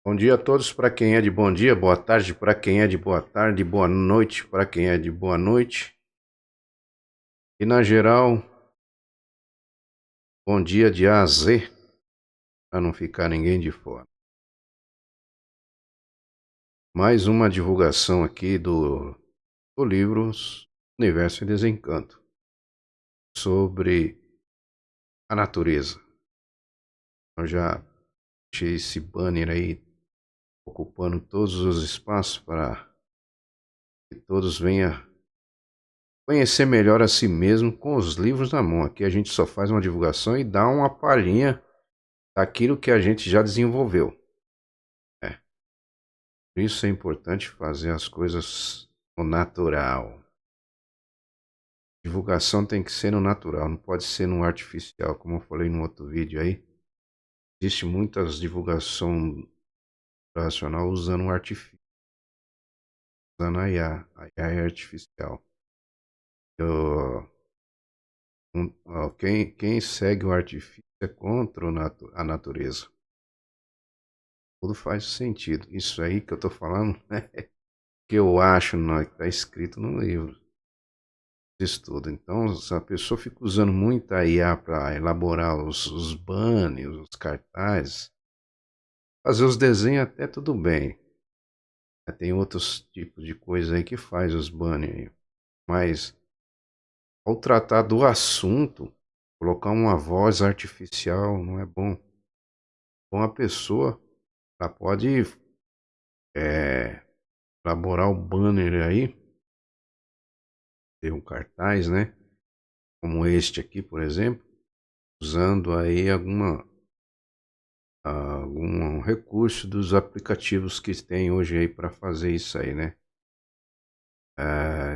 Bom dia a todos para quem é de bom dia, boa tarde para quem é de boa tarde, boa noite para quem é de boa noite. E na geral, bom dia de A a Z, para não ficar ninguém de fora. Mais uma divulgação aqui do livro Universo e Desencanto, sobre a natureza. Eu já deixei esse banner aí ocupando todos os espaços para que todos venham conhecer melhor a si mesmo com os livros na mão. Aqui a gente só faz uma divulgação e dá uma palhinha daquilo que a gente já desenvolveu. É, por isso é importante fazer as coisas no natural. Divulgação tem que ser no natural, não pode ser no artificial, como eu falei no outro vídeo aí. Existe muitas divulgação racional usando o artifício, usando a IA. A IA é artificial. Quem segue o artifício é contra a natureza. Tudo faz sentido. Isso aí que eu tô falando, que eu acho, não, que está escrito no livro de estudo. Então, se a pessoa fica usando muita IA para elaborar os banners, os cartazes, fazer os desenhos até tudo bem. Tem outros tipos de coisa aí que faz os banners aí. Mas, ao tratar do assunto, colocar uma voz artificial não é bom. Bom, a pessoa, ela pode elaborar o banner aí, ter um cartaz, né? Como este aqui, por exemplo, usando aí algum recurso dos aplicativos que tem hoje aí para fazer isso aí, né?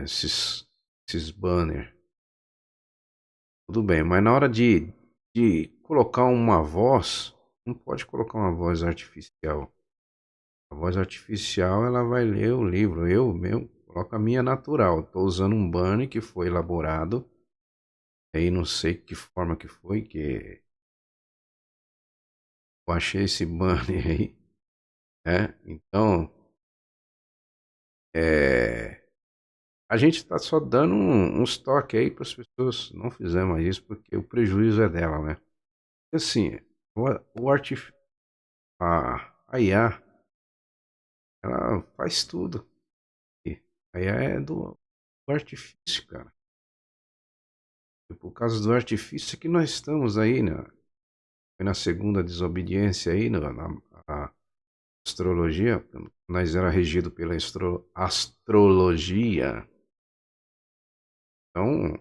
Esses banners. Tudo bem, mas na hora de colocar uma voz, não pode colocar uma voz artificial. A voz artificial, ela vai ler o livro. Eu mesmo coloco a minha natural. Estou usando um banner que foi elaborado. Aí não sei que forma que foi, que eu achei esse banner aí, né? Então, a gente está só dando uns toques aí para as pessoas não fizerem mais isso, porque o prejuízo é dela, né? E assim, o artif a IA, ela faz tudo. E a IA é do artifício, cara. E por causa do artifício que nós estamos aí, né? Foi na segunda desobediência aí, na astrologia, nós era regido pela astrologia. Então,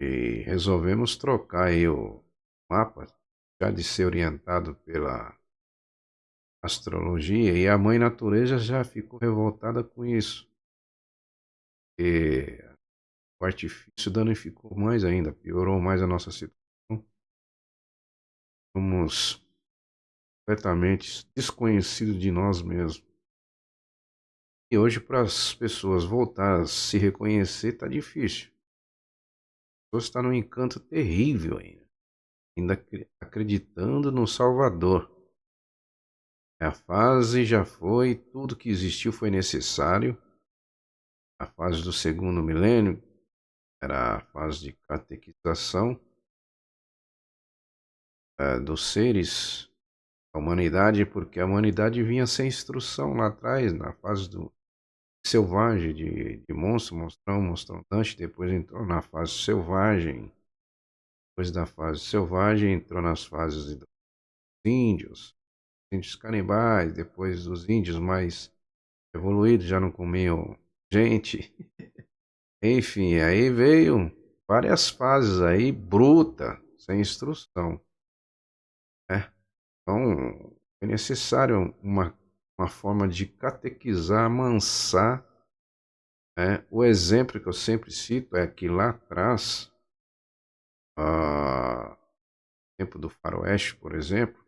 e resolvemos trocar aí o mapa, já de ser orientado pela astrologia, e a mãe natureza já ficou revoltada com isso. E o artifício danificou mais ainda, piorou mais a nossa situação. Somos completamente desconhecidos de nós mesmos. E hoje, para as pessoas voltar a se reconhecer, tá difícil. As pessoas estão num encanto terrível ainda acreditando no Salvador. A fase já foi, tudo que existiu foi necessário. A fase do segundo milênio era a fase de catequização dos seres da humanidade, porque a humanidade vinha sem instrução lá atrás, na fase do selvagem, de monstro, monstrão, monstrão-dante, depois entrou na fase selvagem, depois da fase selvagem entrou nas fases dos índios canibais, depois dos índios mais evoluídos já não comiam gente. Enfim, aí veio várias fases aí, bruta, sem instrução, né? Então, é necessário uma forma de catequizar, amansar, né? O exemplo que eu sempre cito é que lá atrás, no tempo do faroeste, por exemplo, o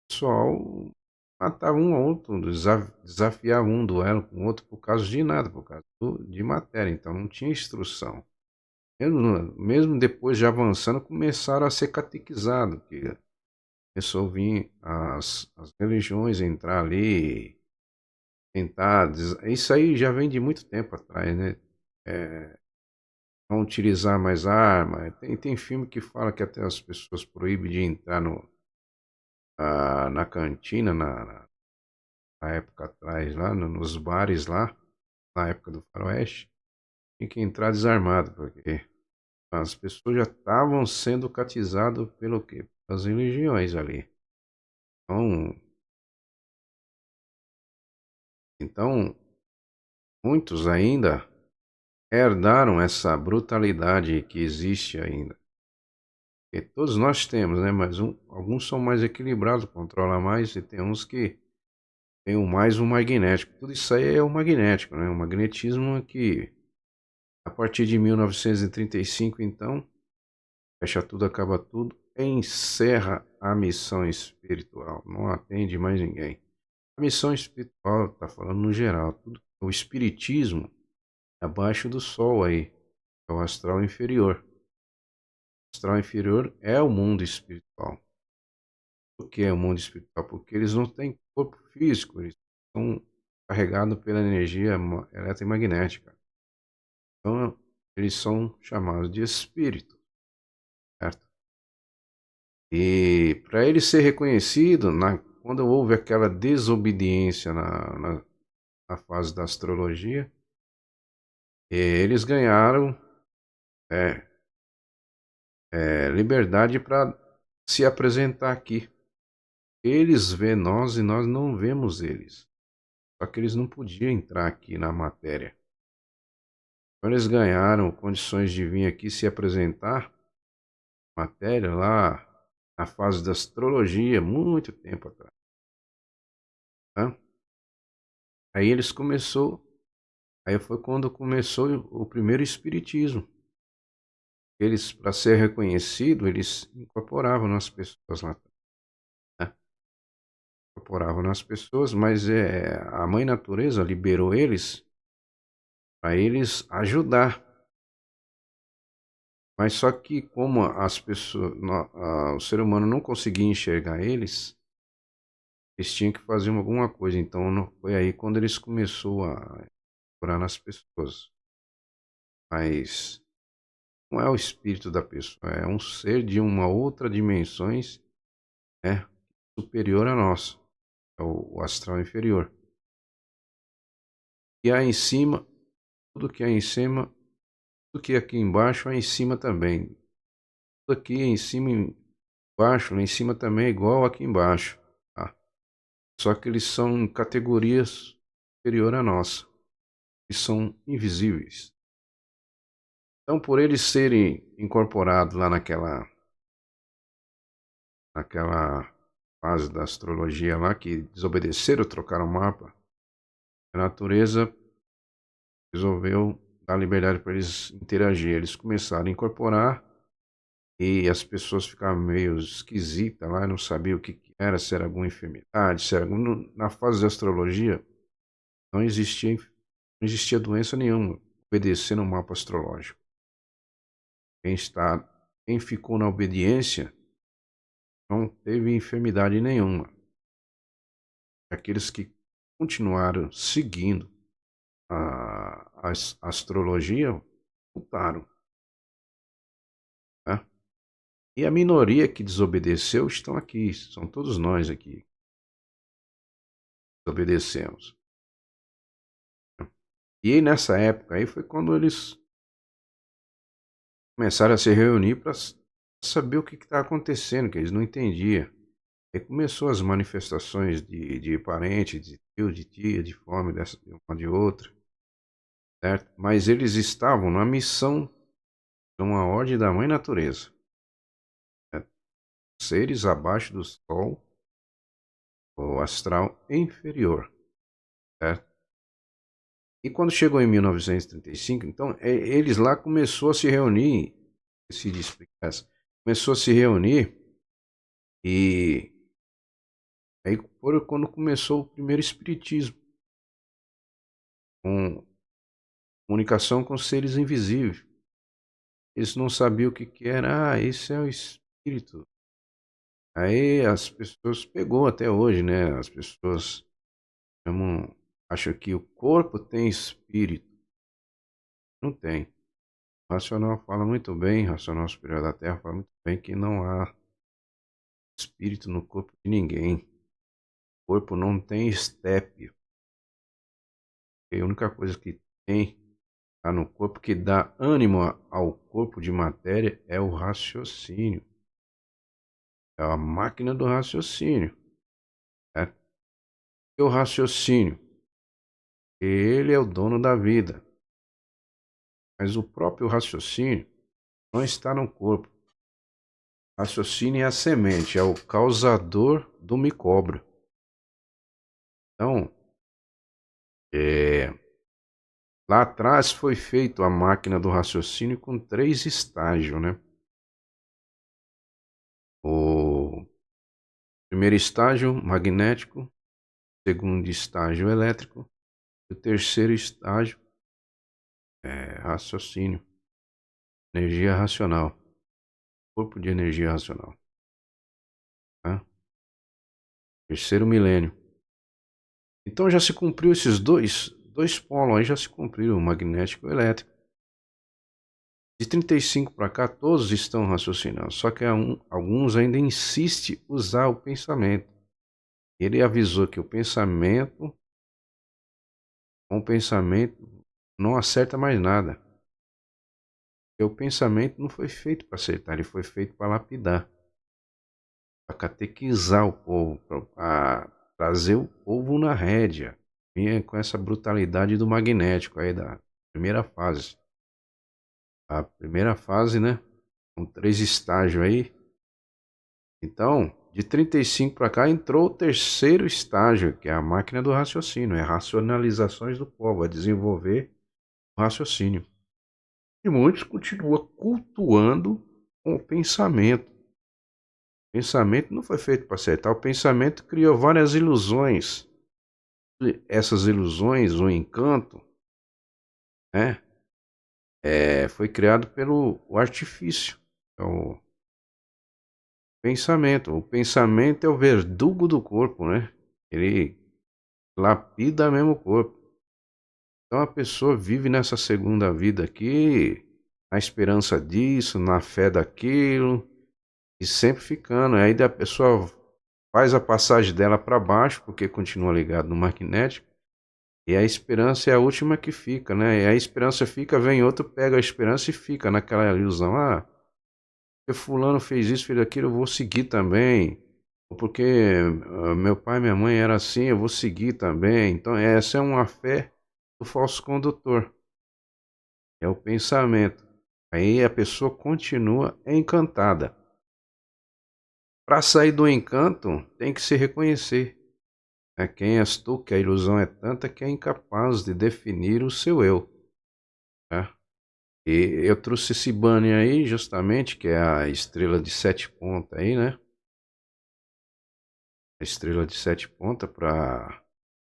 pessoal matava um ao outro, desafiava um duelo com o outro por causa de nada, por causa de matéria, então não tinha instrução. Mesmo depois de avançando, começaram a ser catequizados, que começou a vir as religiões entrar ali, tentar. Isso aí já vem de muito tempo atrás, né? É, não utilizar mais arma. Tem filme que fala que até as pessoas proíbem de entrar na cantina, na época atrás, lá nos bares lá, na época do Faroeste, tinha que entrar desarmado, porque as pessoas já estavam sendo catizadas pelo quê? As religiões ali. Então, então muitos ainda herdaram essa brutalidade que existe ainda. E todos nós temos, né? Mas alguns são mais equilibrados, controlam mais, e tem uns que têm mais o magnético. Tudo isso aí é o magnético, né? O magnetismo que, a partir de 1935, então, fecha tudo, acaba tudo, encerra a missão espiritual. Não atende mais ninguém. A missão espiritual está falando no geral. Tudo, o espiritismo é abaixo do sol aí, é o astral inferior. O astral inferior é o mundo espiritual. Por que é o mundo espiritual? Porque eles não têm corpo físico, eles são carregados pela energia eletromagnética. Então, eles são chamados de espírito, certo? E para ele ser reconhecido, quando houve aquela desobediência na fase da astrologia, eles ganharam é, liberdade para se apresentar aqui. Eles vêem nós e nós não vemos eles. Só que eles não podiam entrar aqui na matéria. Então eles ganharam condições de vir aqui se apresentar, matéria lá na fase da astrologia, muito tempo atrás. Tá? Aí eles começou, aí foi quando começou o primeiro espiritismo. Eles, para ser reconhecido, eles incorporavam nas pessoas lá, né? Incorporavam nas pessoas, mas a mãe natureza liberou eles para eles ajudar. Mas só que como as pessoas, o ser humano não conseguia enxergar eles tinham que fazer alguma coisa. Então foi aí quando eles começou a curar nas pessoas. Mas não é o espírito da pessoa, é um ser de uma outra dimensões, né, superior a nossa, é o astral inferior. E aí em cima, tudo que é em cima, tudo que é aqui embaixo é em cima também. Tudo aqui em cima, embaixo, lá em cima também é igual aqui embaixo. Tá? Só que eles são categorias superior à nossa, e são invisíveis. Então, por eles serem incorporados lá naquela fase da astrologia lá, que desobedeceram, trocaram o mapa, a natureza resolveu dar liberdade para eles interagir. Eles começaram a incorporar e as pessoas ficavam meio esquisitas lá, não sabiam o que era, se era alguma enfermidade, se era algum... Na fase da astrologia, não existia, não existia doença nenhuma, obedecendo o mapa astrológico. Quem está, quem ficou na obediência não teve enfermidade nenhuma. Aqueles que continuaram seguindo a astrologia voltaram. Tá? E a minoria que desobedeceu estão aqui, são todos nós aqui. Desobedecemos. E aí, nessa época aí foi quando eles começaram a se reunir para saber o que está acontecendo, que eles não entendiam. Aí começou as manifestações de parente, de tio, de tia, de fome, dessa, de uma de outra, certo? Mas eles estavam na missão, numa ordem da mãe natureza. Certo? Seres abaixo do sol, o astral inferior, certo? E quando chegou em 1935, então, eles lá começou a se reunir, se explicar, começou a se reunir e aí foi quando começou o primeiro espiritismo, com comunicação com seres invisíveis. Eles não sabiam o que era. Ah, esse é o espírito. Aí as pessoas pegou até hoje, né? As pessoas chamam, acham que o corpo tem espírito. Não tem. O racional fala muito bem, o racional superior da Terra fala muito bem que não há espírito no corpo de ninguém. O corpo não tem estepe. A única coisa que tem tá no corpo que dá ânimo ao corpo de matéria é o raciocínio. É a máquina do raciocínio. Né? E o raciocínio, ele é o dono da vida. Mas o próprio raciocínio não está no corpo. O raciocínio é a semente, é o causador do micóbrio. Então, é, lá atrás foi feito a máquina do raciocínio com 3 estágios, né? O primeiro estágio magnético, segundo estágio elétrico, e o terceiro estágio é raciocínio, energia racional, corpo de energia racional, tá? Terceiro milênio. Então já se cumpriu esses dois polos aí, já se cumpriram, o magnético e o elétrico. De 35 para cá, todos estão raciocinando, só que alguns ainda insistem em usar o pensamento. Ele avisou que com o pensamento não acerta mais nada. Porque o pensamento não foi feito para acertar, ele foi feito para lapidar, para catequizar o povo, para trazer o povo na rédea. Vinha com essa brutalidade do magnético aí da primeira fase. A primeira fase, né? Com 3 estágios aí. Então, de 35 para cá entrou o terceiro estágio, que é a máquina do raciocínio, é racionalizações do povo, é desenvolver o raciocínio. E muitos continuam cultuando com o pensamento. O pensamento não foi feito para acertar, o pensamento criou várias ilusões. Essas ilusões, o encanto, né? Foi criado pelo o artifício, é o pensamento. O pensamento é o verdugo do corpo, né? Ele lapida mesmo o corpo. Então a pessoa vive nessa segunda vida aqui, na esperança disso, na fé daquilo, e sempre ficando. Aí a pessoa faz a passagem dela para baixo, porque continua ligado no magnético, e a esperança é a última que fica, né? E a esperança fica, vem outro, pega a esperança e fica naquela ilusão. Ah, porque fulano fez isso, fez aquilo, eu vou seguir também. Ou porque meu pai e minha mãe era assim, eu vou seguir também. Então essa é uma fé do falso condutor. É o pensamento. Aí a pessoa continua encantada. Para sair do encanto, tem que se reconhecer. Quem és tu, que a ilusão é tanta que é incapaz de definir o seu eu. Né? E eu trouxe esse banner aí, justamente, que é a estrela de 7 pontas aí, né? A estrela de 7 pontas, para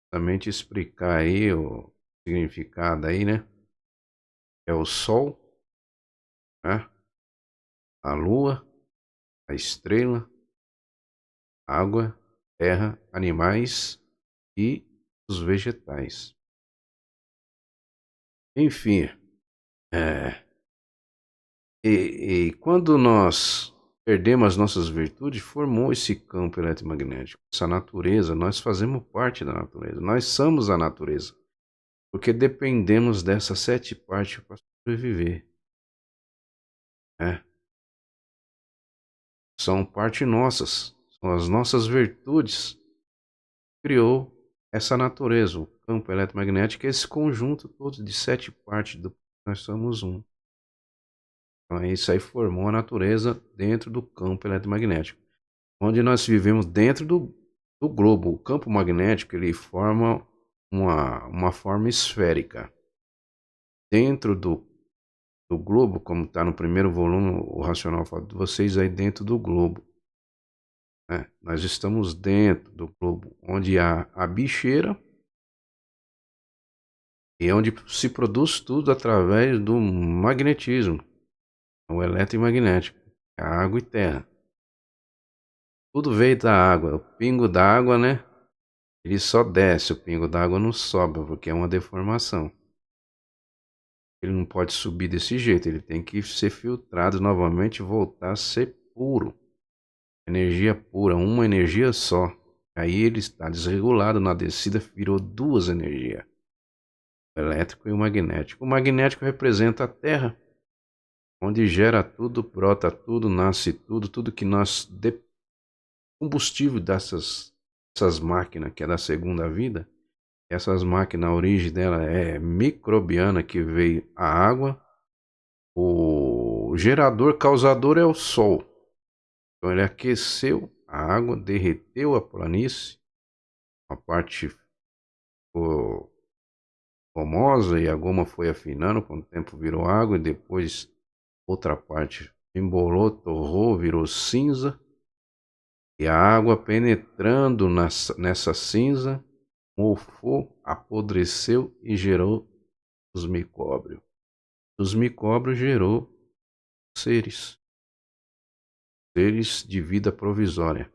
justamente explicar aí o significado aí, né? É o Sol, né? A Lua, a estrela, água, terra, animais e os vegetais. Enfim, é, e quando nós perdemos as nossas virtudes, formou esse campo eletromagnético, essa natureza, nós fazemos parte da natureza, nós somos a natureza, porque dependemos dessas 7 partes para sobreviver. Né? São parte nossas, são as nossas virtudes que criou essa natureza, o campo eletromagnético, esse conjunto todo de 7 partes do nós somos um. Então, isso aí formou a natureza dentro do campo eletromagnético, onde nós vivemos dentro do globo. O campo magnético ele forma uma forma esférica. Dentro do globo, como está no primeiro volume, o Racional fala de vocês aí dentro do globo. Né? Nós estamos dentro do globo, onde há a bicheira e onde se produz tudo através do magnetismo, o eletromagnético, a água e terra. Tudo veio da água. O pingo d'água, né? Ele só desce, o pingo d'água não sobe, porque é uma deformação. Ele não pode subir desse jeito, ele tem que ser filtrado novamente e voltar a ser puro. Energia pura, uma energia só. Aí ele está desregulado na descida, virou duas energias, o elétrico e o magnético. O magnético representa a Terra, onde gera tudo, brota tudo, nasce tudo, tudo que nós combustível dessas máquinas que é da segunda vida. Essas máquinas, a origem dela é microbiana, que veio a água. O gerador causador é o Sol. Então ele aqueceu a água, derreteu a planície, a parte ficou gomosa e a goma foi afinando, com o tempo virou água e depois outra parte embolou, torrou, virou cinza. E a água penetrando nessa cinza, mofou, apodreceu e gerou os micróbios. Os micróbios gerou seres, seres de vida provisória,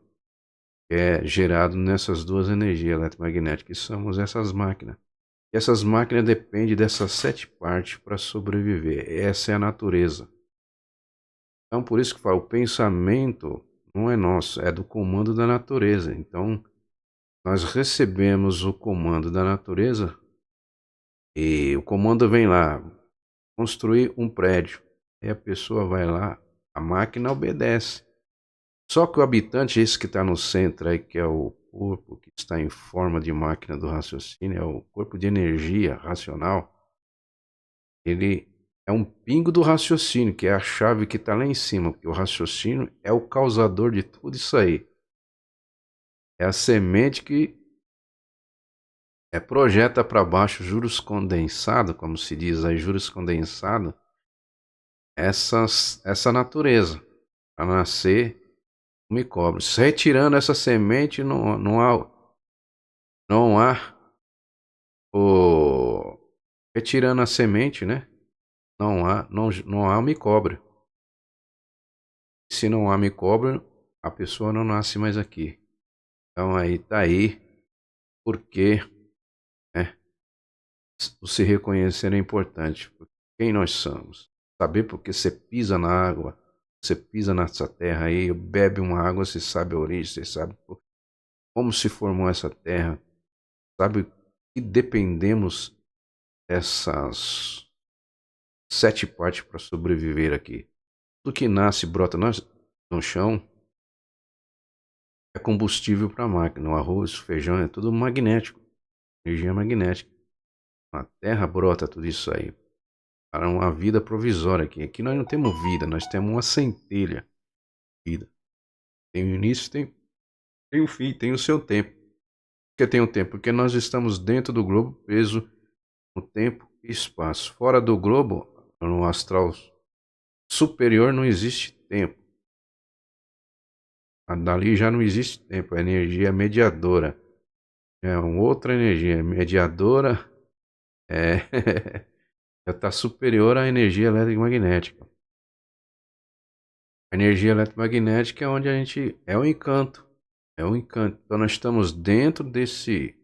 que é gerado nessas duas energias eletromagnéticas, que somos essas máquinas. E essas máquinas dependem dessas 7 partes para sobreviver. Essa é a natureza. Então, por isso que fala, o pensamento não é nosso, é do comando da natureza. Então, nós recebemos o comando da natureza e o comando vem lá, construir um prédio. Aí a pessoa vai lá, a máquina obedece. Só que o habitante, esse que está no centro aí, que é o corpo que está em forma de máquina do raciocínio, é o corpo de energia racional, ele é um pingo do raciocínio, que é a chave que está lá em cima, porque o raciocínio é o causador de tudo isso aí. É a semente que projeta para baixo juros condensados, como se diz aí, juros condensados, essa natureza, para nascer o micróbio. Se retirando essa semente, não há o... Retirando a semente, né? Não há o micróbio. Se não há micróbio, a pessoa não nasce mais aqui. Então aí tá aí porque, né, o se reconhecer é importante. Quem nós somos. Saber porque você pisa na água, você pisa nessa terra aí, bebe uma água, você sabe a origem, você sabe como se formou essa terra, sabe que dependemos dessas 7 partes para sobreviver aqui. Tudo que nasce e brota no chão é combustível para a máquina. O arroz, o feijão, é tudo magnético, energia magnética. A terra brota tudo isso aí para uma vida provisória aqui. Aqui nós não temos vida, nós temos uma centelha de vida. Tem o início, tem o fim, tem o seu tempo. Por que tem o tempo? Porque nós estamos dentro do globo preso no tempo e espaço. Fora do globo, no astral superior, não existe tempo. Dali já não existe tempo, a energia é mediadora. É uma outra energia, mediadora, é, já está superior à energia eletromagnética. A energia eletromagnética é onde a gente é o encanto, é o encanto. Então nós estamos dentro desse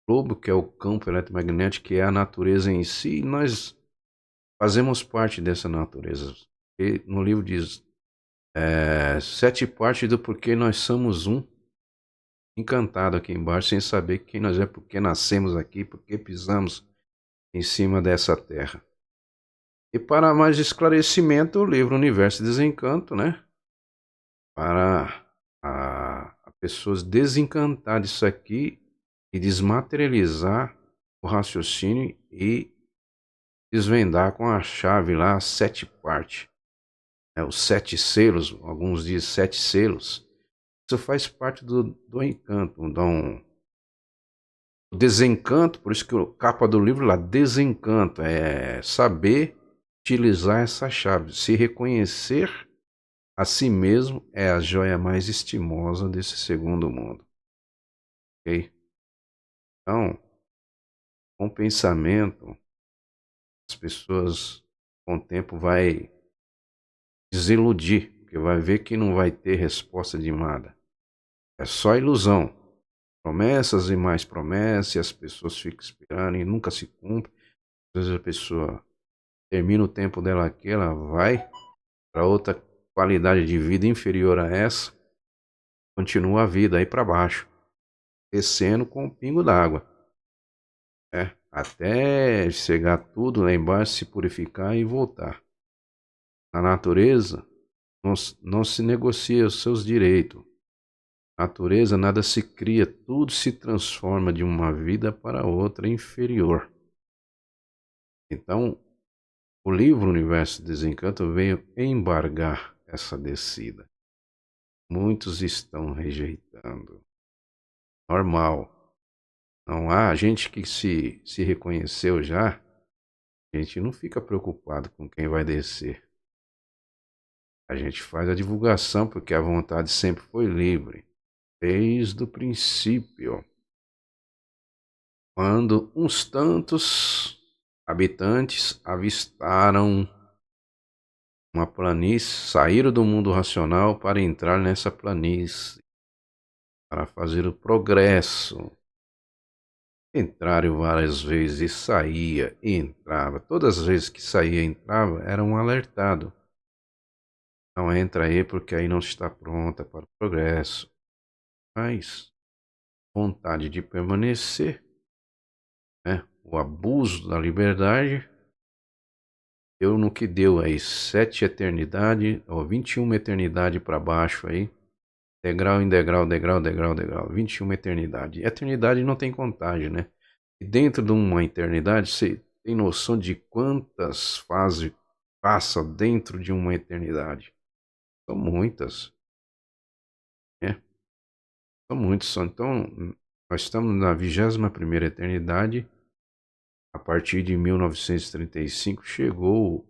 globo que é o campo eletromagnético, que é a natureza em si, e nós fazemos parte dessa natureza. E no livro diz 7 partes do porquê nós somos um, encantado aqui embaixo, sem saber quem nós é, porque nascemos aqui, porque pisamos em cima dessa terra. E para mais esclarecimento, o livro Universo e Desencanto, né? Para a pessoas desencantar disso aqui e desmaterializar o raciocínio e desvendar com a chave lá as 7 partes. Os 7 selos, alguns dizem 7 selos. Isso faz parte do encanto, o desencanto, por isso que a capa do livro lá, desencanto, é saber utilizar essa chave, se reconhecer a si mesmo é a joia mais estimosa desse segundo mundo, ok? Então, com o pensamento, as pessoas com o tempo vai desiludir, porque vai ver que não vai ter resposta de nada. É só ilusão. Promessas e mais promessas, e as pessoas ficam esperando e nunca se cumpre. Às vezes a pessoa termina o tempo dela aqui, ela vai para outra qualidade de vida inferior a essa, continua a vida aí para baixo, descendo com um pingo d'água, né? Até chegar tudo lá embaixo, se purificar e voltar. Na natureza, não se negocia os seus direitos. Na natureza, nada se cria, tudo se transforma de uma vida para outra inferior. Então, o livro Universo de Desencanto veio embargar essa descida. Muitos estão rejeitando. Normal. Não há gente que se reconheceu já, a gente não fica preocupado com quem vai descer. A gente faz a divulgação porque a vontade sempre foi livre, desde o princípio. Quando uns tantos habitantes avistaram uma planície, saíram do mundo racional para entrar nessa planície, para fazer o progresso. Entraram várias vezes e saía e entrava. Todas as vezes que saía e entrava, era um alertado. Não entra aí porque aí não está pronta para o progresso. Mas vontade de permanecer, né? O abuso da liberdade deu no que deu aí 7 eternidade, ou 21 eternidade para baixo aí. Degrau em degrau, degrau, degrau, degrau. 21 eternidade. Eternidade não tem contagem, né? E dentro de uma eternidade, você tem noção de quantas fases passa dentro de uma eternidade? São muitas, né? São muitos. Então, nós estamos na 21ª eternidade. A partir de 1935, chegou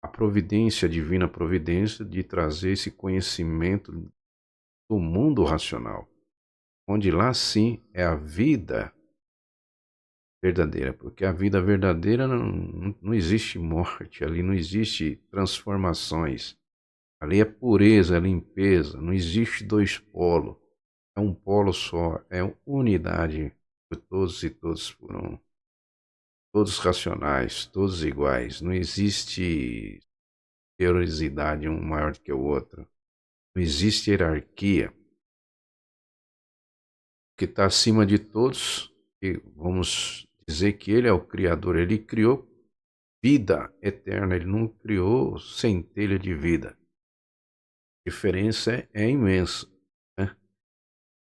a providência, a divina providência, de trazer esse conhecimento do mundo racional. Onde lá sim é a vida verdadeira, porque a vida verdadeira não existe morte, ali não existe transformações, ali é pureza, é limpeza, não existe dois polos, é um polo só, é unidade por todos e todos por um, todos racionais, todos iguais, não existe superioridade um maior do que o outro, não existe hierarquia, o que está acima de todos, e vamos dizer que ele é o Criador, ele criou vida eterna, ele não criou centelha de vida. A diferença é imensa, né?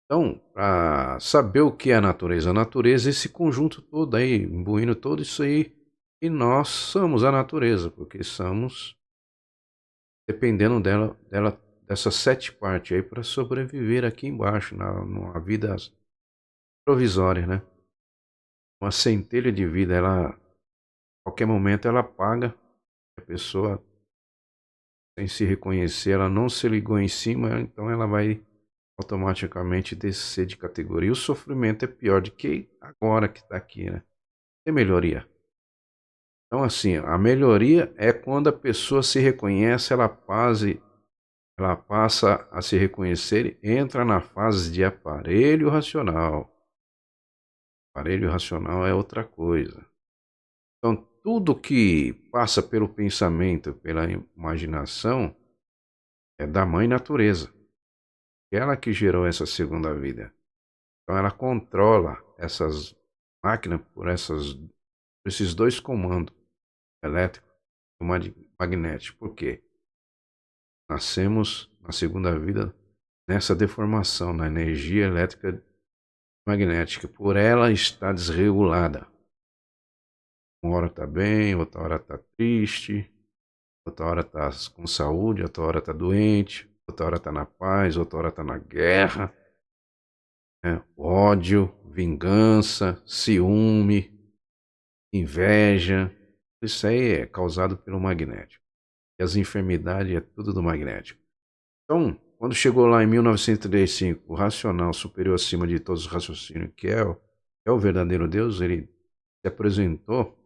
Então, para saber o que é a natureza é esse conjunto todo aí, imbuindo todo isso aí, e nós somos a natureza, porque somos dependendo dessas 7 partes aí para sobreviver aqui embaixo, numa vida provisória, né? Uma centelha de vida, ela, a qualquer momento ela apaga, a pessoa sem se reconhecer, ela não se ligou em cima, então ela vai automaticamente descer de categoria. O sofrimento é pior do que agora que está aqui, né? Tem melhoria. Então, assim, a melhoria é quando a pessoa se reconhece, ela passa a se reconhecer e entra na fase de aparelho racional. Aparelho racional é outra coisa. Então, tudo que passa pelo pensamento, pela imaginação, é da mãe natureza. Ela que gerou essa segunda vida. Então ela controla essas máquinas por esses dois comandos, elétrico e magnético. Por quê? Nascemos na segunda vida nessa deformação, na energia elétrica magnética. Por ela está desregulada. Uma hora está bem, outra hora está triste, outra hora está com saúde, outra hora está doente, outra hora está na paz, outra hora está na guerra. Ódio, vingança, ciúme, inveja, isso aí é causado pelo magnético. E as enfermidades é tudo do magnético. Então, quando chegou lá em 1935, o racional superior acima de todos os raciocínios, que é o verdadeiro Deus, ele se apresentou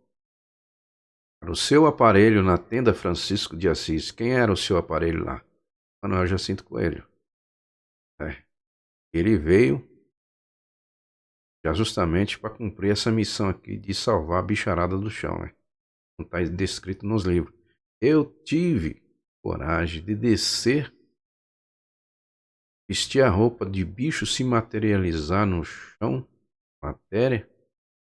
para o seu aparelho na tenda Francisco de Assis. Quem era o seu aparelho lá? Manuel Jacinto Coelho. É. Ele veio já justamente para cumprir essa missão aqui de salvar a bicharada do chão, né? Não está descrito nos livros. Eu tive coragem de descer, vestir a roupa de bicho, se materializar no chão, matéria,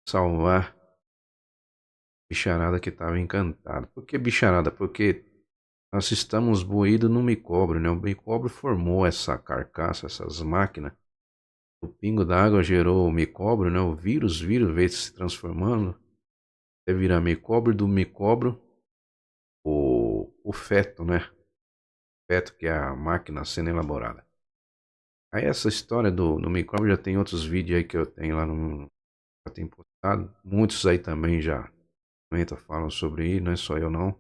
salvar a bicharada que estava encantada. Por que bicharada? Porque nós estamos moídos no micóbrio, né? O micóbrio formou essa carcaça, essas máquinas. O pingo d'água gerou o micóbrio, né? O vírus veio se transformando. Até virar micóbrio, do micóbrio, o feto, né? Feto, que é a máquina sendo elaborada. Aí essa história do micróbio já tem outros vídeos aí que eu tenho lá no. Já tenho postado. Muitos aí também já comentam, falam sobre isso, não é só eu não.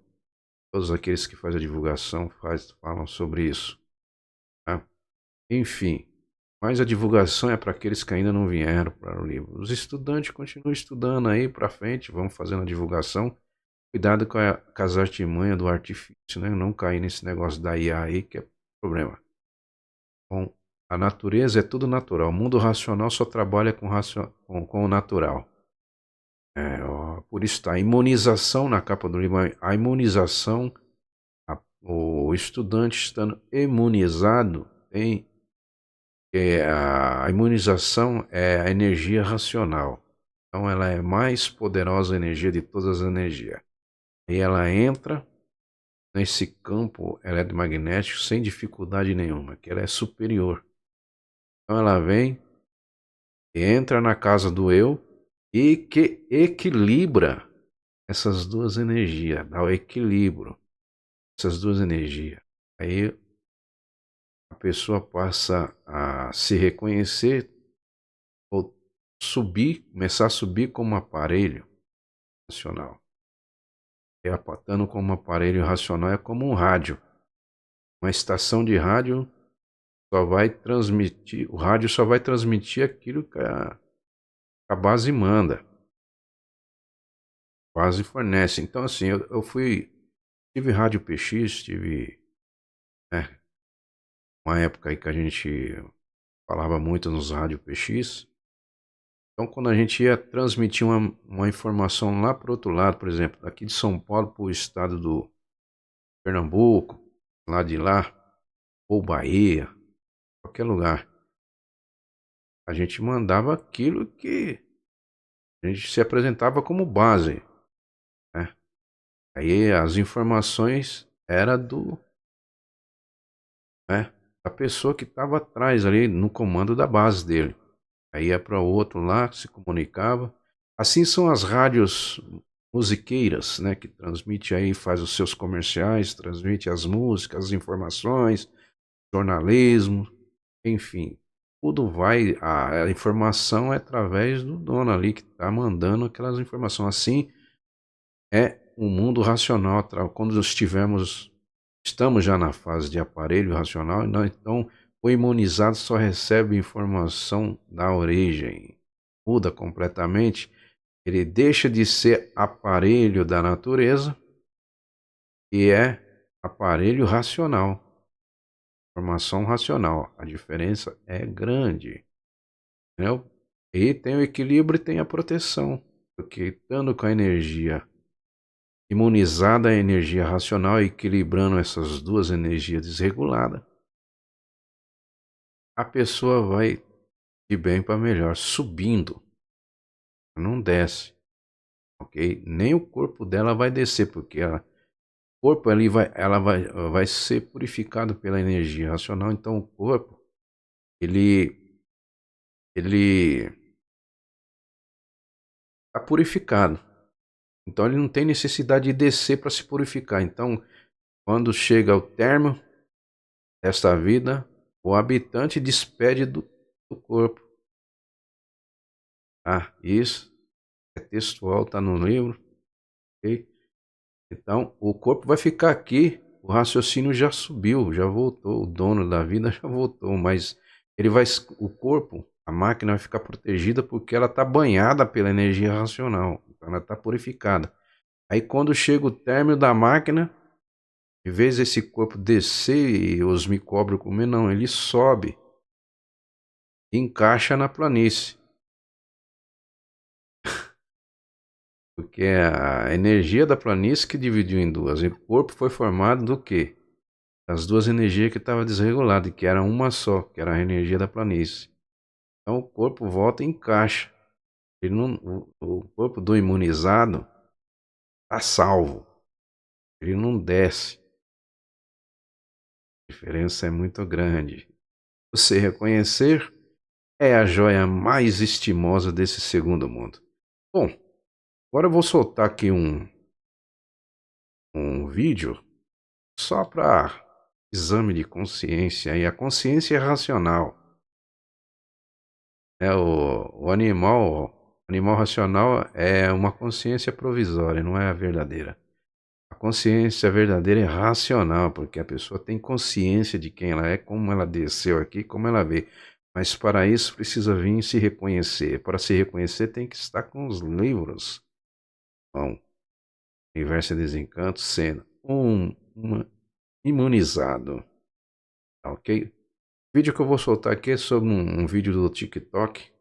Todos aqueles que fazem a divulgação falam sobre isso. Tá? Enfim, mas a divulgação é para aqueles que ainda não vieram para o livro. Os estudantes continuam estudando aí para frente, vão fazendo a divulgação. Cuidado com as artimanhas do artifício, né? Não cair nesse negócio da IA aí, que é problema. Bom, a natureza é tudo natural. O mundo racional só trabalha com o natural. Ó, por isso está a imunização na capa do livro. A imunização, o estudante estando imunizado, a imunização é a energia racional. Então ela é mais poderosa a energia de todas as energias. E ela entra nesse campo eletromagnético sem dificuldade nenhuma, que ela é superior. Então ela vem, entra na casa do eu e que equilibra essas duas energias, dá o equilíbrio, essas duas energias. Aí a pessoa passa a se reconhecer ou subir, começar a subir como aparelho racional. E apatando como aparelho racional é como um rádio. Uma estação de rádio só vai transmitir, o rádio só vai transmitir aquilo que a base manda, a base fornece. Então assim, eu tive rádio PX, tive, né, uma época aí que a gente falava muito nos rádio PX. Então quando a gente ia transmitir uma informação lá para o outro lado, por exemplo, daqui de São Paulo para o estado do Pernambuco, lá de lá, ou Bahia, qualquer lugar, a gente mandava aquilo que a gente se apresentava como base, né? Aí as informações era né, da pessoa que estava atrás ali no comando da base dele. Aí ia para o outro lá, se comunicava. Assim são as rádios musiqueiras, né, que transmite aí, faz os seus comerciais, transmite as músicas, as informações, jornalismo, enfim. Tudo vai, a informação é através do dono ali que está mandando aquelas informações. Assim é o mundo racional. Quando estamos já na fase de aparelho racional, então o imunizado só recebe informação da origem, muda completamente, ele deixa de ser aparelho da natureza e é aparelho racional, informação racional. A diferença é grande, entendeu? E tem o equilíbrio e tem a proteção, porque estando com a energia imunizada, a energia racional, equilibrando essas duas energias desreguladas, a pessoa vai de bem para melhor, subindo, não desce, ok? Nem o corpo dela vai descer, porque o corpo ali vai ser purificado pela energia racional, então o corpo, ele está purificado, então ele não tem necessidade de descer para se purificar. Então, quando chega ao término desta vida, o habitante despede do corpo. Ah, isso é textual, está no livro, ok? Então, o corpo vai ficar aqui, o raciocínio já subiu, já voltou, o dono da vida já voltou, mas ele vai, o corpo, a máquina vai ficar protegida porque ela está banhada pela energia racional, então ela está purificada. Aí quando chega o término da máquina, em vez desse corpo descer e os micróbios comer, não, ele sobe. encaixa na planície. Porque a energia da planície que dividiu em duas. E o corpo foi formado do quê? Das duas energias que estavam desreguladas, que era uma só, que era a energia da planície. Então o corpo volta e encaixa. Ele não, o corpo do imunizado está salvo. Ele não desce. A diferença é muito grande. Você reconhecer é a joia mais estimosa desse segundo mundo. Bom, agora eu vou soltar aqui um vídeo só para exame de consciência. E a consciência é racional. O animal racional é uma consciência provisória, não é a verdadeira. A consciência verdadeira é racional, porque a pessoa tem consciência de quem ela é, como ela desceu aqui, como ela vê. Mas para isso precisa vir se reconhecer. Para se reconhecer tem que estar com os livros. Bom, Universo e Desencanto sendo imunizado. Tá, ok? O vídeo que eu vou soltar aqui é sobre um vídeo do TikTok,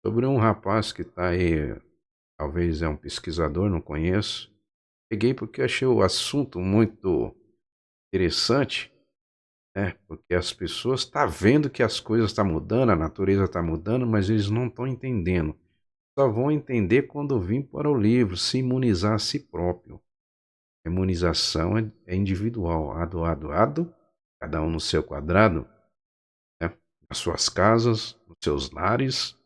sobre um rapaz que está aí, talvez é um pesquisador, não conheço. Peguei porque achei o assunto muito interessante, né? Porque as pessoas estão vendo que as coisas estão mudando, a natureza está mudando, mas eles não estão entendendo. Só vão entender quando vir para o livro, se imunizar a si próprio. A imunização é individual, ado, cada um no seu quadrado, né? Nas suas casas, nos seus lares,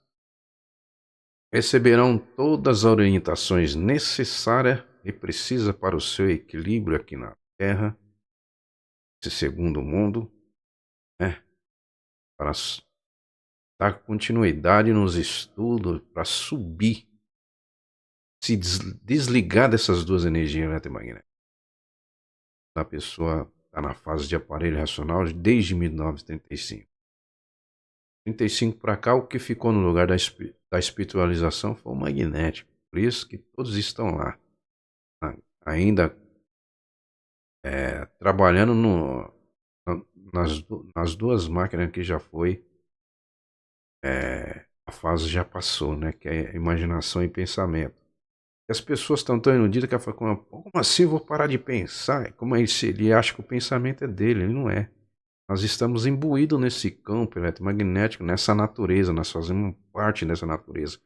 receberão todas as orientações necessárias e precisas para o seu equilíbrio aqui na Terra, esse segundo mundo, né? Para dar continuidade nos estudos, para subir, se desligar dessas duas energias eletromagnéticas. A pessoa está na fase de aparelho racional desde 1935. 35 para cá, o que ficou no lugar da espiritualização foi o magnético. Por isso que todos estão lá, ainda trabalhando nas duas máquinas que já foi, a fase já passou, né? Que é imaginação e pensamento. E as pessoas estão tão iludidas que ela fala, como assim vou parar de pensar? Como é isso? Ele acha que o pensamento é dele, ele não é. Nós estamos imbuídos nesse campo eletromagnético, nessa natureza, nós fazemos parte dessa natureza.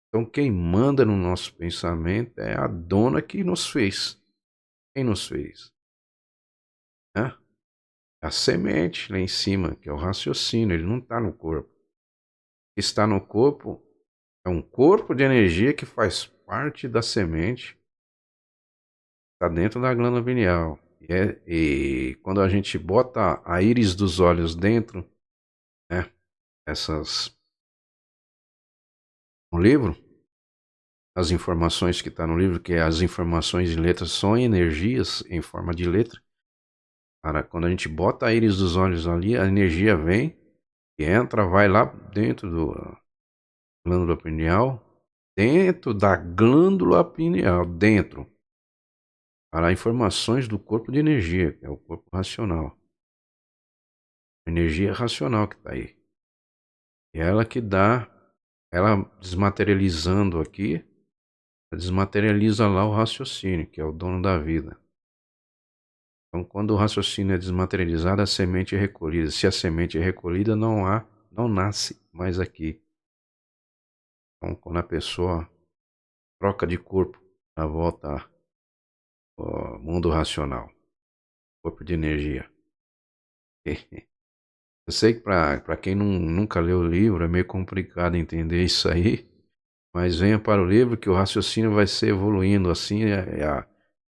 Então quem manda no nosso pensamento é a dona que nos fez. Quem nos fez? Né? A semente lá em cima, que é o raciocínio, ele não está no corpo. O que está no corpo é um corpo de energia que faz parte da semente, está dentro da glândula pineal. E quando a gente bota a íris dos olhos dentro, né, no livro, as informações que está no livro, que é as informações em letras, são energias em forma de letra. Quando a gente bota a íris dos olhos ali, a energia vem e entra, vai lá dentro do glândula pineal, dentro da glândula pineal, dentro, para informações do corpo de energia, que é o corpo racional. Energia racional que está aí. E ela que dá, ela desmaterializando aqui, desmaterializa lá o raciocínio, que é o dono da vida. Então, quando o raciocínio é desmaterializado, a semente é recolhida. Se a semente é recolhida, não nasce mais aqui. Então, quando a pessoa troca de corpo, ela volta ao mundo racional, corpo de energia. Eu sei que para quem nunca leu o livro é meio complicado entender isso aí, mas venha para o livro que o raciocínio vai ser evoluindo assim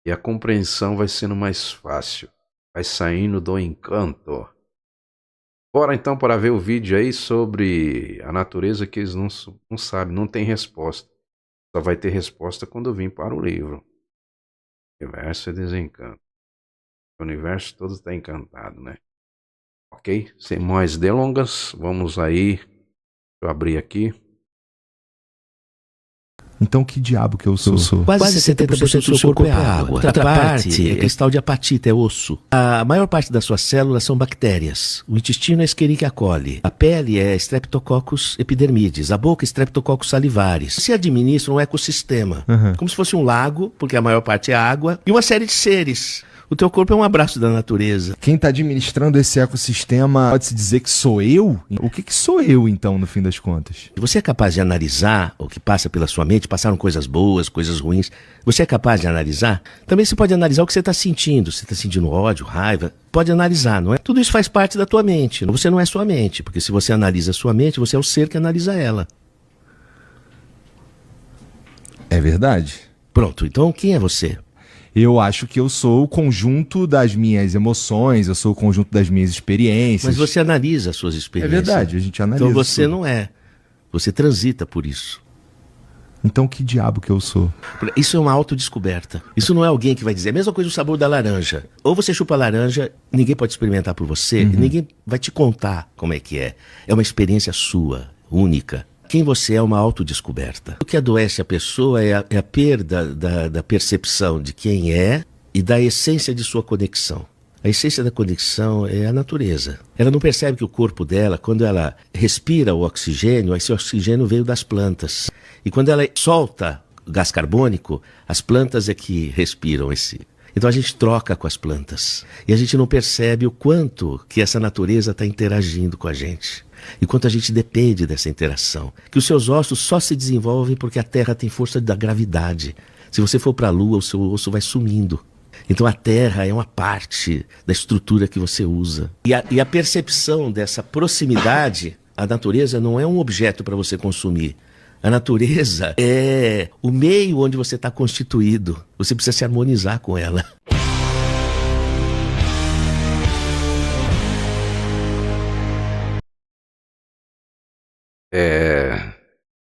e a compreensão vai sendo mais fácil, vai saindo do encanto. Bora então para ver o vídeo aí sobre a natureza que eles não sabem, não tem resposta. Só vai ter resposta quando vir para o livro. Universo e Desencanto. O universo todo está encantado, né? Ok? Sem mais delongas, vamos aí. Deixa eu abrir aqui. Então que diabo que eu sou? Quase 70% do seu corpo é água. Outra parte é cristal de apatita, é osso. A maior parte das suas células são bactérias. O intestino é Escherichia coli. A pele é Streptococcus epidermidis. A boca é Streptococcus salivaris. Você administra um ecossistema, como se fosse um lago, porque a maior parte é água, e uma série de seres. O teu corpo é um abraço da natureza. Quem está administrando esse ecossistema pode-se dizer que sou eu? O que sou eu, então, no fim das contas? Você é capaz de analisar o que passa pela sua mente? Passaram coisas boas, coisas ruins. Você é capaz de analisar? Também você pode analisar o que você está sentindo. Você está sentindo ódio, raiva? Pode analisar, não é? Tudo isso faz parte da tua mente. Você não é sua mente, porque se você analisa a sua mente, você é o ser que analisa ela. É verdade. Pronto, então quem é você? Eu acho que eu sou o conjunto das minhas emoções, eu sou o conjunto das minhas experiências. Mas você analisa as suas experiências. É verdade, a gente analisa. Então você tudo. não é. Você transita por isso. Então que diabo que eu sou? Isso é uma autodescoberta. Isso não é alguém que vai dizer. A mesma coisa o sabor da laranja. Ou você chupa a laranja, ninguém pode experimentar por você, ninguém vai te contar como é que é. É uma experiência sua, única. Quem você é uma autodescoberta. O que adoece a pessoa é a perda da percepção de quem é e da essência de sua conexão. A essência da conexão é a natureza. Ela não percebe que o corpo dela, quando ela respira o oxigênio, esse oxigênio veio das plantas. E quando ela solta gás carbônico, as plantas é que respiram esse. Então a gente troca com as plantas. E a gente não percebe o quanto que essa natureza está interagindo com a gente. E quanto a gente depende dessa interação. Que os seus ossos só se desenvolvem porque a Terra tem força da gravidade. Se você for para a Lua, o seu osso vai sumindo. Então a Terra é uma parte da estrutura que você usa. E a percepção dessa proximidade, a natureza não é um objeto para você consumir. A natureza é o meio onde você está constituído. Você precisa se harmonizar com ela.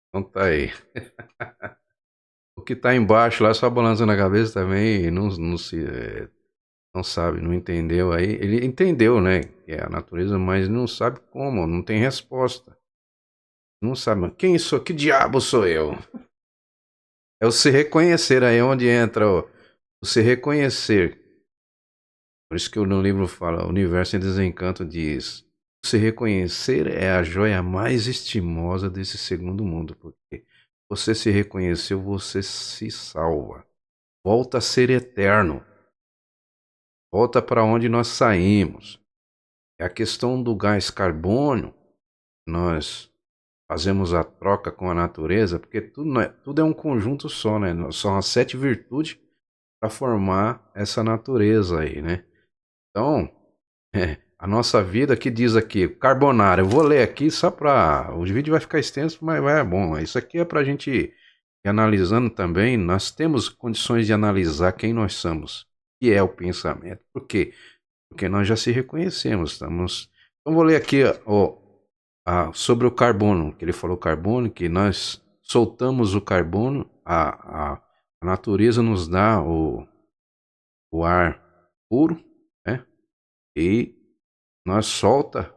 Então tá aí. O que tá embaixo lá só balançando a cabeça também e não sabe, não entendeu aí. Ele entendeu, né, que é a natureza, mas não sabe como, não tem resposta. Não sabe, mas quem sou? Que diabo sou eu? É o se reconhecer, aí onde entra o se reconhecer. Por isso que no livro fala, o universo em desencanto diz, se reconhecer é a joia mais estimosa desse segundo mundo, porque você se reconheceu, você se salva. Volta a ser eterno. Volta para onde nós saímos. É a questão do gás carbônio. Nós fazemos a troca com a natureza, porque tudo é um conjunto só, né? São as 7 virtudes para formar essa natureza aí, né? Então, a nossa vida que diz aqui, carbonário, eu vou ler aqui só para... O vídeo vai ficar extenso, mas é bom. Isso aqui é para a gente ir analisando também. Nós temos condições de analisar quem nós somos, que é o pensamento. Por quê? Porque nós já se reconhecemos. Então vou ler aqui sobre o carbono, que ele falou carbono, que nós soltamos o carbono, a natureza nos dá o ar puro, né? E nós solta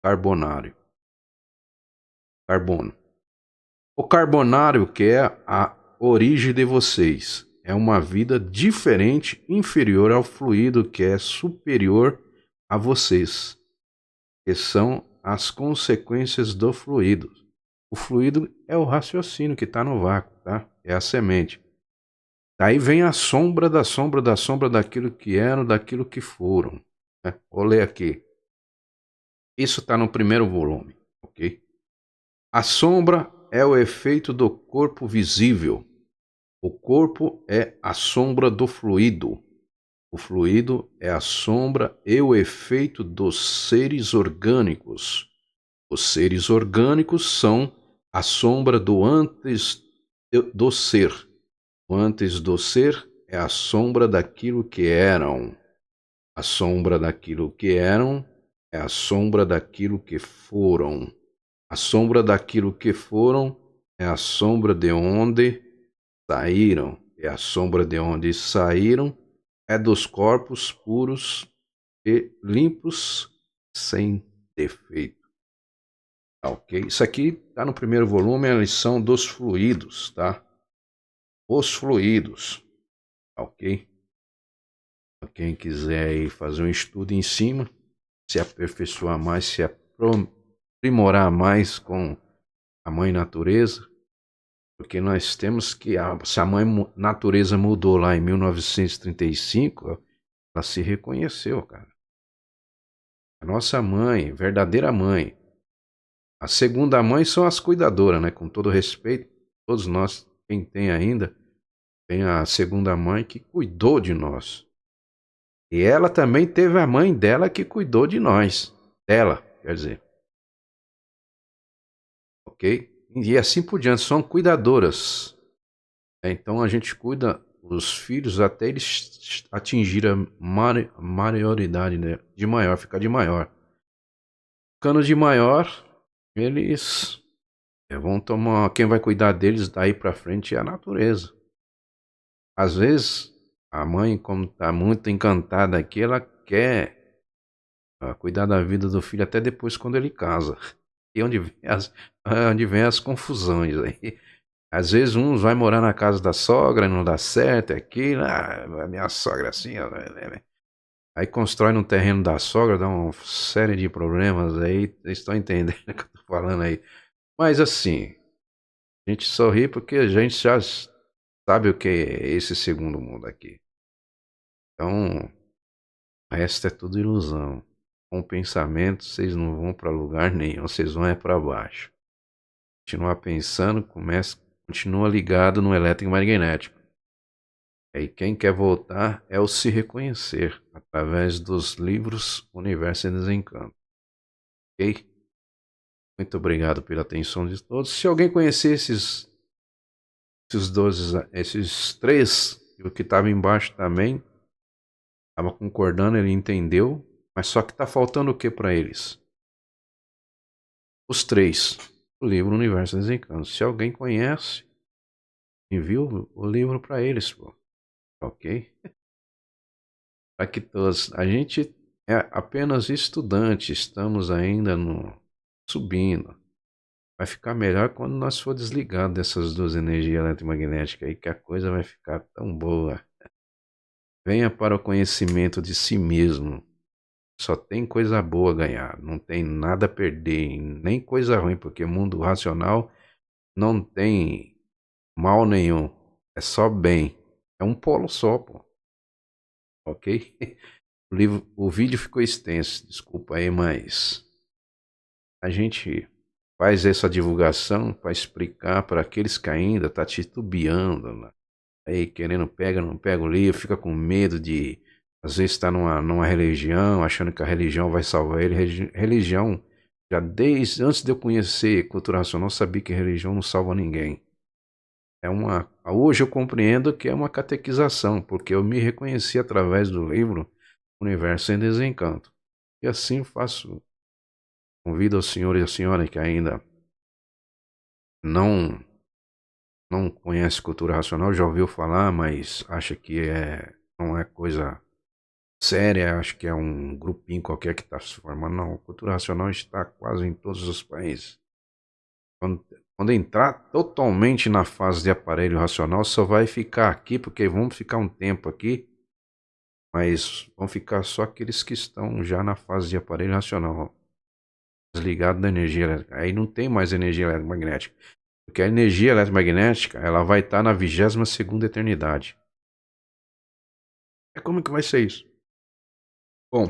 carbono. O carbonário, que é a origem de vocês, é uma vida diferente, inferior ao fluido que é superior a vocês, que são as consequências do fluido. O fluido é o raciocínio que está no vácuo, tá? É a semente. Daí vem a sombra da sombra da sombra daquilo que eram, daquilo que foram. Né? Vou ler aqui. Isso está no primeiro volume, ok? A sombra é o efeito do corpo visível. O corpo é a sombra do fluido. O fluido é a sombra e o efeito dos seres orgânicos. Os seres orgânicos são a sombra do antes do ser. O antes do ser é a sombra daquilo que eram. A sombra daquilo que eram é a sombra daquilo que foram. A sombra daquilo que foram é a sombra de onde saíram. É a sombra de onde saíram é dos corpos puros e limpos sem defeito. Tá, ok? Isso aqui tá no primeiro volume, é a lição dos fluidos, tá? Os fluidos, tá, ok? Pra quem quiser aí fazer um estudo em cima, se aperfeiçoar mais, se aprimorar mais com a mãe natureza, porque nós temos que, se a mãe natureza mudou lá em 1935, ela se reconheceu, cara. A nossa mãe, verdadeira mãe. A segunda mãe são as cuidadoras, né? Com todo respeito, todos nós, quem tem ainda, tem a segunda mãe que cuidou de nós. E ela também teve a mãe dela que cuidou de nós. Dela, quer dizer. Ok? E assim por diante, são cuidadoras. Então a gente cuida os filhos até eles atingirem a maioridade, né? De maior, ficar de maior. Ficando de maior, eles vão tomar. Quem vai cuidar deles daí pra frente é a natureza. Às vezes, a mãe, como tá muito encantada aqui, ela quer cuidar da vida do filho até depois quando ele casa. E onde vem as confusões aí. Às vezes uns vai morar na casa da sogra, não dá certo, é aquilo, a minha sogra assim, ó, né? Aí constrói no terreno da sogra, dá uma série de problemas aí, vocês estão entendendo o que eu tô falando aí. Mas assim, a gente sorri porque a gente já sabe o que é esse segundo mundo aqui. Então, o resto é tudo ilusão. Com o pensamento, vocês não vão para lugar nenhum, vocês vão é para baixo. Continuar pensando, continua ligado no eletromagnético. Aí quem quer voltar é o se reconhecer através dos livros Universo em Desencanto. Ok? Muito obrigado pela atenção de todos. Se alguém conhecer esses três, e o que estava embaixo também, estava concordando, ele entendeu, mas só que está faltando o que para eles? Os três. O livro Universo em Desencanto. Se alguém conhece, envia o livro para eles, pô. Ok? Para que todos. A gente é apenas estudante, estamos ainda subindo. Vai ficar melhor quando nós for desligado dessas duas energias eletromagnéticas aí, que a coisa vai ficar tão boa. Venha para o conhecimento de si mesmo. Só tem coisa boa a ganhar, não tem nada a perder, nem coisa ruim, porque o mundo racional não tem mal nenhum, é só bem. É um polo só, pô. Ok? O vídeo ficou extenso, desculpa aí, mas a gente faz essa divulgação para explicar para aqueles que ainda tá titubeando, né? Aí querendo pega, não pega o livro, fica com medo de às vezes estar numa religião, achando que a religião vai salvar ele. Religião, já desde antes de eu conhecer cultura racional, eu sabia que religião não salva ninguém. Hoje eu compreendo que é uma catequização, porque eu me reconheci através do livro Universo em Desencanto. E assim faço. Convido o senhor e a senhora que ainda não não conhece cultura racional, já ouviu falar, mas acha que não é coisa séria, acho que é um grupinho qualquer que está se formando. Não, cultura racional está quase em todos os países. Quando entrar totalmente na fase de aparelho racional, só vai ficar aqui, porque vamos ficar um tempo aqui, mas vão ficar só aqueles que estão já na fase de aparelho racional, desligado da energia elétrica. Aí não tem mais energia eletromagnética, porque a energia eletromagnética ela vai estar na 22ª eternidade. Como que vai ser isso? Bom,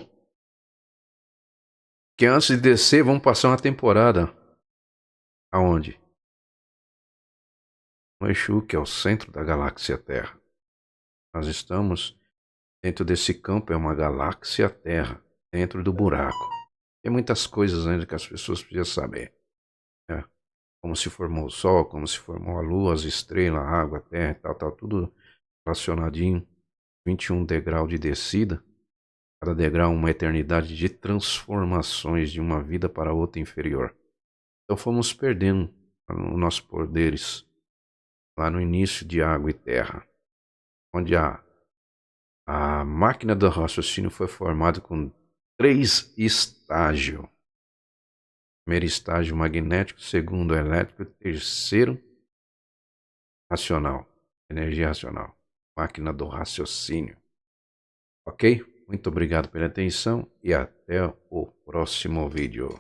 que antes de descer, vamos passar uma temporada. Aonde? No Exu, que é o centro da galáxia Terra. Nós estamos dentro desse campo, é uma galáxia Terra, dentro do buraco. Tem muitas coisas ainda que as pessoas precisam saber. Né? Como se formou o Sol, como se formou a Lua, as estrelas, a água, a Terra, tal, tudo relacionadinho. 21 degraus de descida. Cada degrau uma eternidade de transformações de uma vida para outra inferior. Então fomos perdendo os nossos poderes lá no início de água e terra, onde a máquina do raciocínio foi formada com 3 estágios. Primeiro estágio magnético, segundo elétrico, terceiro racional, energia racional, máquina do raciocínio. Ok? Muito obrigado pela atenção e até o próximo vídeo.